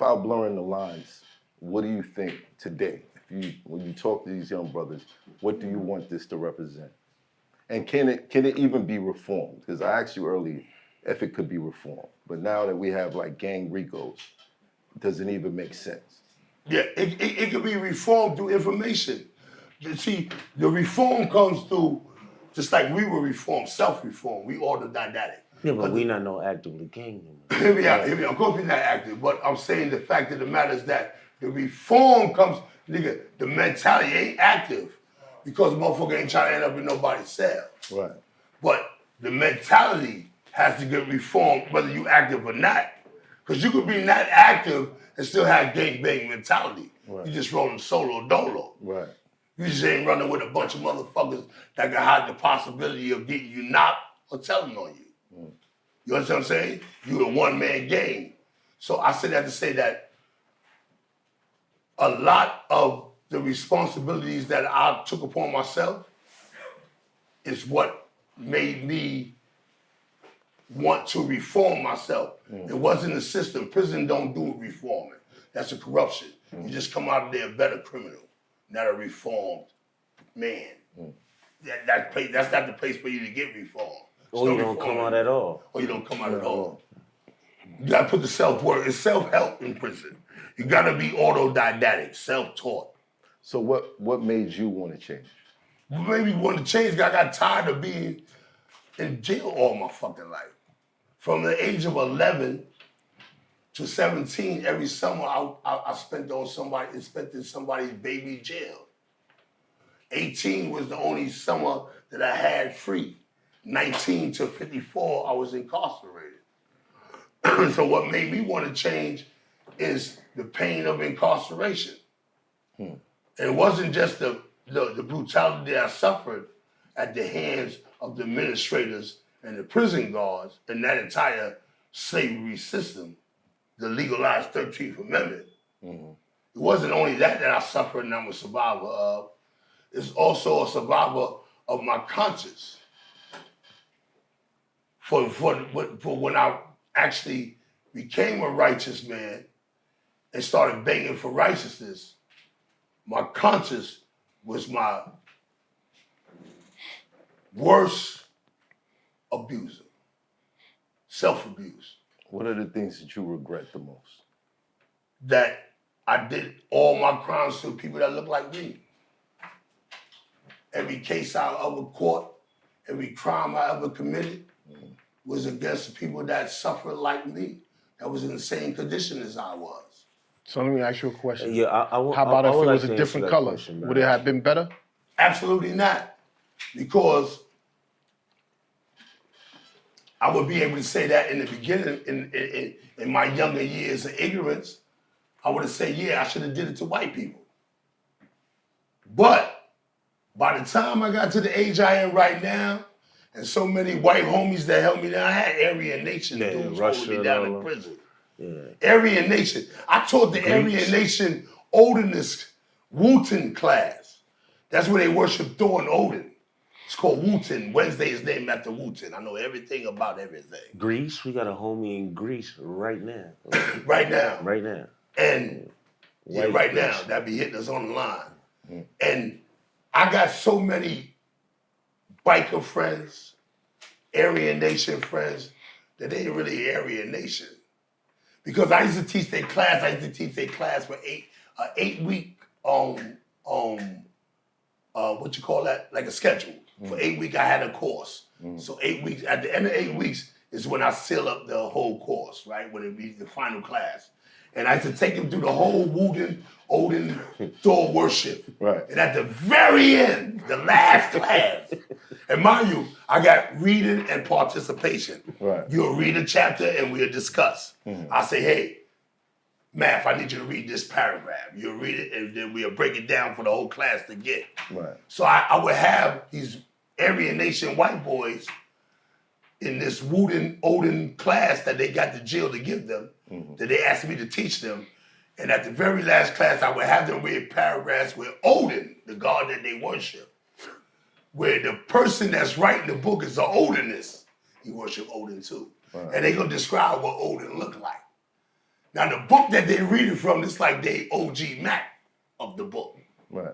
without blurring the lines, what do you think today, when you talk to these young brothers, what do you want this to represent? And can it even be reformed? Because I asked you earlier if it could be reformed. But now that we have like gang Ricos, does it even make sense? Yeah, it could be reformed through information. You see, the reform comes through, just like we were reformed, self-reform. We autodidactic. Yeah, but we not no actively gang. Hear me out. Of course we're not active, but I'm saying the fact of the matter is that the reform comes, nigga, the mentality ain't active because motherfucker ain't trying to end up in nobody's cell. Right. But the mentality has to get reformed whether you active or not. Because you could be not active and still have gangbang mentality. Right. You just rolling solo dolo. Right. You just ain't running with a bunch of motherfuckers that can hide the possibility of getting you knocked or telling on you. You understand what I'm saying? You're a one-man game. So I say that to say that a lot of the responsibilities that I took upon myself is what made me want to reform myself. It wasn't the system. Prison don't do reforming. That's a corruption. You just come out of there a better criminal, not a reformed man. That's not the place for you to get reformed. Or you don't come out at all. Or you don't come out at all. You gotta put the self-work. It's self-help in prison. You gotta be autodidactic, self-taught. So what made you want to change? What made me want to change? I got tired of being in jail all my fucking life. From the age of 11 to 17, every summer I spent on somebody's baby jail. 18 was the only summer that I had free. 19 to 54, I was incarcerated. So what made me want to change is the pain of incarceration. And it wasn't just the brutality that I suffered at the hands of the administrators and the prison guards and that entire slavery system, the legalized 13th Amendment. It wasn't only that I suffered and I'm a survivor of, it's also a survivor of my conscience. For when I actually became a righteous man and started begging for righteousness, my conscience was my worst abuser, self-abuse. What are the things that you regret the most? That I did all my crimes to people that look like me. Every case I ever caught, every crime I ever committed was against the people that suffered like me, that was in the same condition as I was. So let me ask you a question. Yeah, How about if it was a different color? Question, Would it have been better? Absolutely not. Because I would be able to say that in the beginning, in my younger years of ignorance, I would have said, yeah, I should have did it to white people. But by the time I got to the age I am right now, and so many white homies that helped me down, I had Aryan Nation dudes holding me down in prison. Yeah. Aryan Nation. I taught the Aryan Nation Odinist Wooten class. That's where they worship Thor and Odin. It's called Wooten. Wednesday is named after Wooten. I know everything about everything. Greece, we got a homie in Greece right now. Right now. Right now. And right now, that be hitting us on the line. And I got so many biker friends, Aryan Nation friends, that they ain't really Aryan Nation. Because I used to teach their class, for 8 week what you call that? Like a schedule. For 8 weeks I had a course. So 8 weeks, at the end of 8 weeks is when I seal up the whole course, right? When it be the final class. And I used to take them through the whole Wooden, Odin, Thor worship. Right. And at the very end, the last class, and mind you, I got reading and participation. Right. You'll read a chapter and we'll discuss. I say, hey, Math, I need you to read this paragraph. You'll read it and then we'll break it down for the whole class to get. Right. So I would have these Aryan Nation white boys in this Wooden, Odin class that they got the jail to give them, that they asked me to teach them. And at the very last class, I would have them read paragraphs with Odin, the god that they worship, where the person that's writing the book is an Odinist. He worship Odin too. Right. And they gonna describe what Odin looked like. Now the book that they read it from, it's like they OG Mac of the book. Right.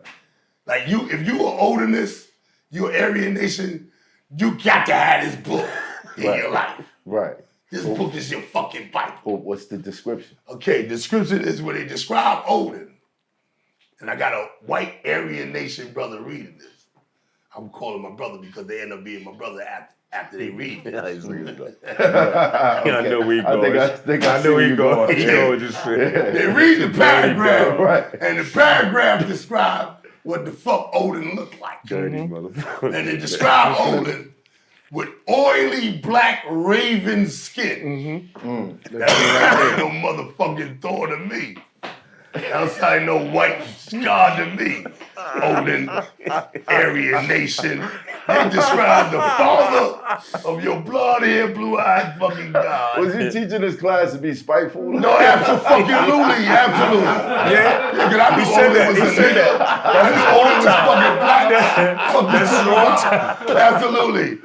Like if you are older than this, you're Aryan Nation, you got to have this book in your life. Right. This book is your fucking Bible. Well, what's the description? Okay, description is where they describe Odin. And I got a white Aryan Nation brother reading this. I'm calling my brother because they end up being my brother after they read it. I know where you going. I think I know where you going. They read the paragraph, Right. and the paragraph describes what the fuck Odin looked like. Dirty motherfucker. And they describe Odin with oily black raven skin. That's no motherfucking Thor to me. Outside no white god to me. Odin, Aryan Nation. They describe the father of your blonde-haired, blue-eyed fucking god. Was you teaching this class to be spiteful? No, absolutely. Yeah. Because I knew Odin was a nigga. I knew Odin was fucking black. Absolutely.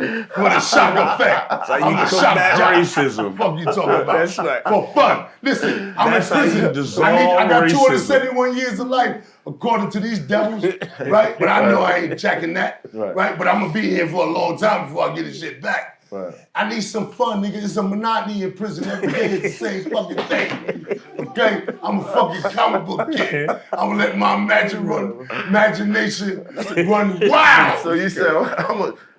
With a shock effect. That's how you combat racism. Fuck you talking about? That's right. For fun. Listen, I'm in That's how you prison. dissolve I got racism. 271 years of life, according to these devils, right? But I know I ain't checking that, right? But I'm gonna be here for a long time before I get this shit back. Right. I need some fun, nigga. It's a monotony in prison. Every day it's the same fucking thing. Okay? I'm a fucking comic book kid. I'm gonna let my imagination run wild. So you said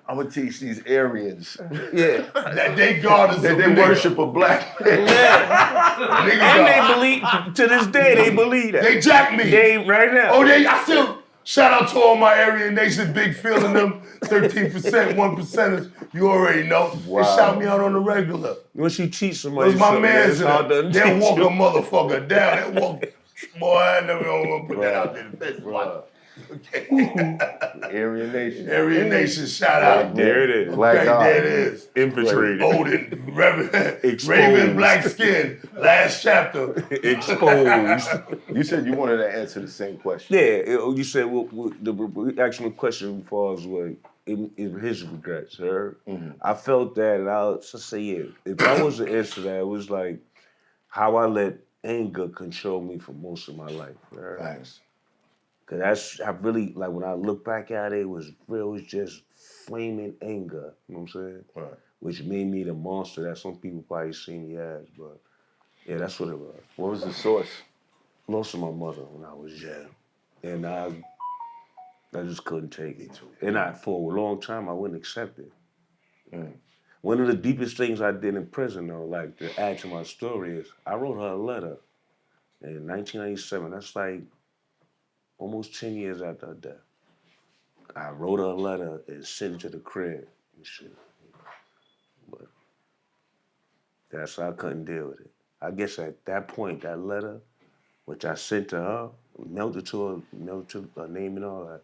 I'm gonna teach these Aryans. Yeah. That they God is That they worship a black man. Nigga And they God. believe, to this day, they believe that. They jack me. They right now. Oh, I still shout out to all my Aryan Nation, Big Phil and them 13%, 1%ers. You already know. Wow. They shout me out on the regular. Once you teach somebody Those my something, mans it's hard to they'll walk a unteach motherfucker down. They'll walk. Boy, I never gonna put that out there in the face. Okay. Aryan Nation. Aryan Nation, shout out. There it is. Black Okay, God. there it is. Infiltrated. Odin, Raven, Exposed. black skin, last chapter. Exposed. You said you wanted to answer the same question. Yeah, you said the actual question before was what his regrets, sir. I felt that, and I'll just say it. If I was to answer that, it was like how I let anger control me for most of my life. Right? Thanks. Cause I really, like when I look back at it, it was just flaming anger, you know what I'm saying? Right. Which made me the monster that some people probably see me as, but yeah, that's what it was. What was the source? Lost my mother when I was young, and I just couldn't take it. And for a long time, I wouldn't accept it. One of the deepest things I did in prison, though, like to add to my story, is I wrote her a letter in 1997. That's like almost 10 years after her death. I wrote her a letter and sent it to the crib and shit. But that's how I couldn't deal with it. I guess at that point, that letter, which I sent to her, melted to her name and all that,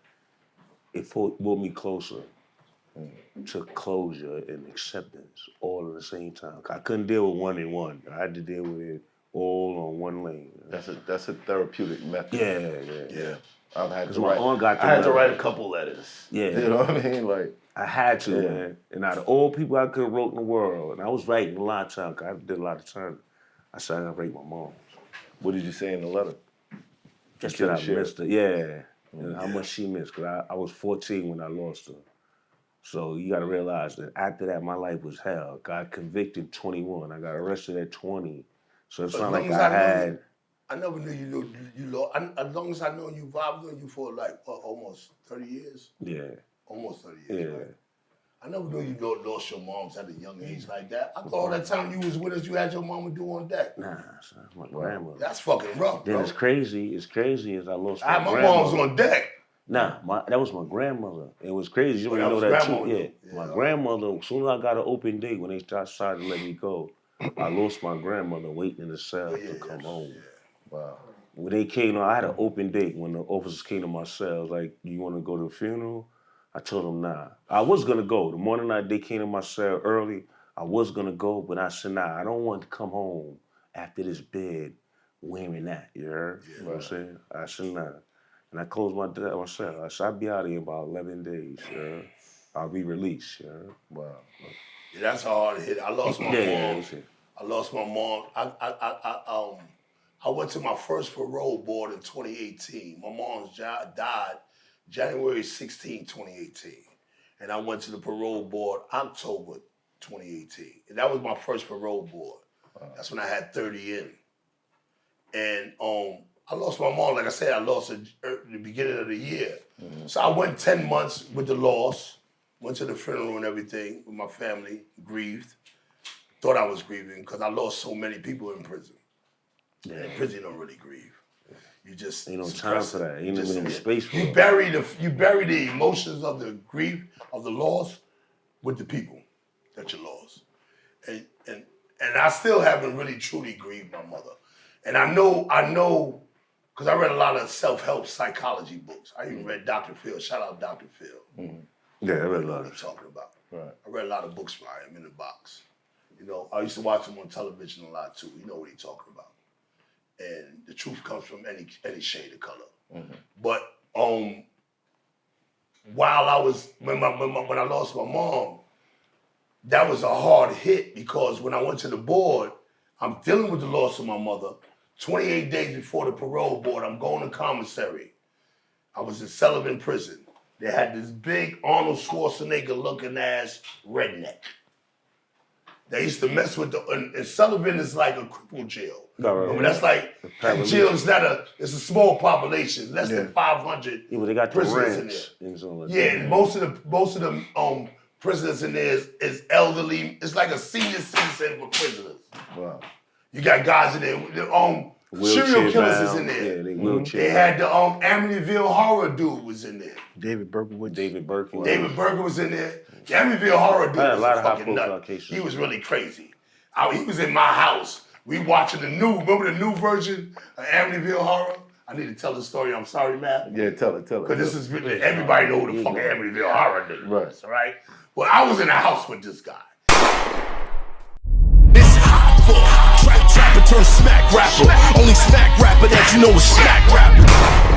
it brought me closer to closure and acceptance all at the same time. I couldn't deal with one in one. I had to deal with it all on one lane. That's a therapeutic method. Yeah. I've had to my write. aunt got the I had to letter. write a couple letters. Yeah. You know what I mean? Like I had to, man. And out of all people I could have wrote in the world, and I was writing a lot of time, 'cause I did a lot of time, I said I gotta write my mom. what did you say in the letter? Just You that I couldn't share missed her. Yeah. And how much she missed, because I was 14 when I lost her. So you gotta realize that after that, my life was hell. Got convicted 21. I got arrested at 20. So it's not like I had... I never knew you lost. As long as I know you, I've known you for like almost 30 years. Yeah. Almost 30 years. Yeah. Right? I never knew you lost your moms at a young age like that. I thought all that time you was with us, you had your mama do on deck. Nah, son, my grandmother. That's fucking rough, Then bro. It's crazy is I lost I had my my grandmother. mom's on deck. Nah, that was my grandmother. It was crazy. You Oh, don't that know was that too. grandmother. Yeah. Yeah. My grandmother, as soon as I got an open date, when they decided to let me go, I lost my grandmother waiting in the cell to come home. Wow. When they came, I had an open date. When the officers came to my cell, I was like, "You want to go to the funeral?" I told them, "Nah." I was gonna go. The morning they came to my cell early, I was gonna go, but I said, "Nah, I don't want to come home after this bed wearing that." You heard? You know what I'm saying? I said, "Nah." And I closed my cell. I said, "I'll be out of here in about 11 days. You heard? I'll be released." You heard? Wow. Yeah, that's hard to hit. I lost my Yeah, mom. that's it. I lost my mom. I went to my first parole board in 2018. My mom died January 16, 2018. And I went to the parole board October 2018. And that was my first parole board. That's when I had 30 in. And I lost my mom, like I said, I lost her at the beginning of the year. So I went 10 months with the loss, went to the funeral and everything with my family, grieved. Thought I was grieving because I lost so many people in prison. Yeah. In prison, you don't really grieve. You just ain't no time for that. Ain't even no space for it. You bury the emotions of the grief, of the loss, with the people that you lost. And I still haven't really truly grieved my mother. And I know, because I read a lot of self-help psychology books. I even read Dr. Phil. Shout out Dr. Phil. Mm-hmm. Yeah, I read a lot of what he's talking about. Right. I read a lot of books by him in the box. You know, I used to watch him on television a lot too. You know what he's talking about. And the truth comes from any shade of color. Mm-hmm. But while I was when I lost my mom, that was a hard hit because when I went to the board, I'm dealing with the loss of my mother. 28 days before the parole board, I'm going to commissary. I was in Sullivan prison. They had this big Arnold Schwarzenegger looking ass redneck. They used to mess with and Sullivan is like a cripple jail. No, I mean, that's like, jail is it's a small population, less than 500 yeah, but they got prisoners in there. And most of the prisoners in there is elderly. It's like a senior citizen for prisoners. Wow. You got guys in there. Serial killers is in there. Yeah, they had the Amityville horror dude was in there. David Berkowitz. David Berger was in there. The Amityville horror dude was a fucking nut. He was really crazy. He was in my house. We watching remember the new version of Amityville horror? I need to tell the story. I'm sorry, Matt. Yeah, tell it. Because this is really, everybody know who the fucking Amityville horror dude was, right? Well, I was in the house with this guy. Trapper turn smack rapper. Only smack rapper that you know is smack rapper.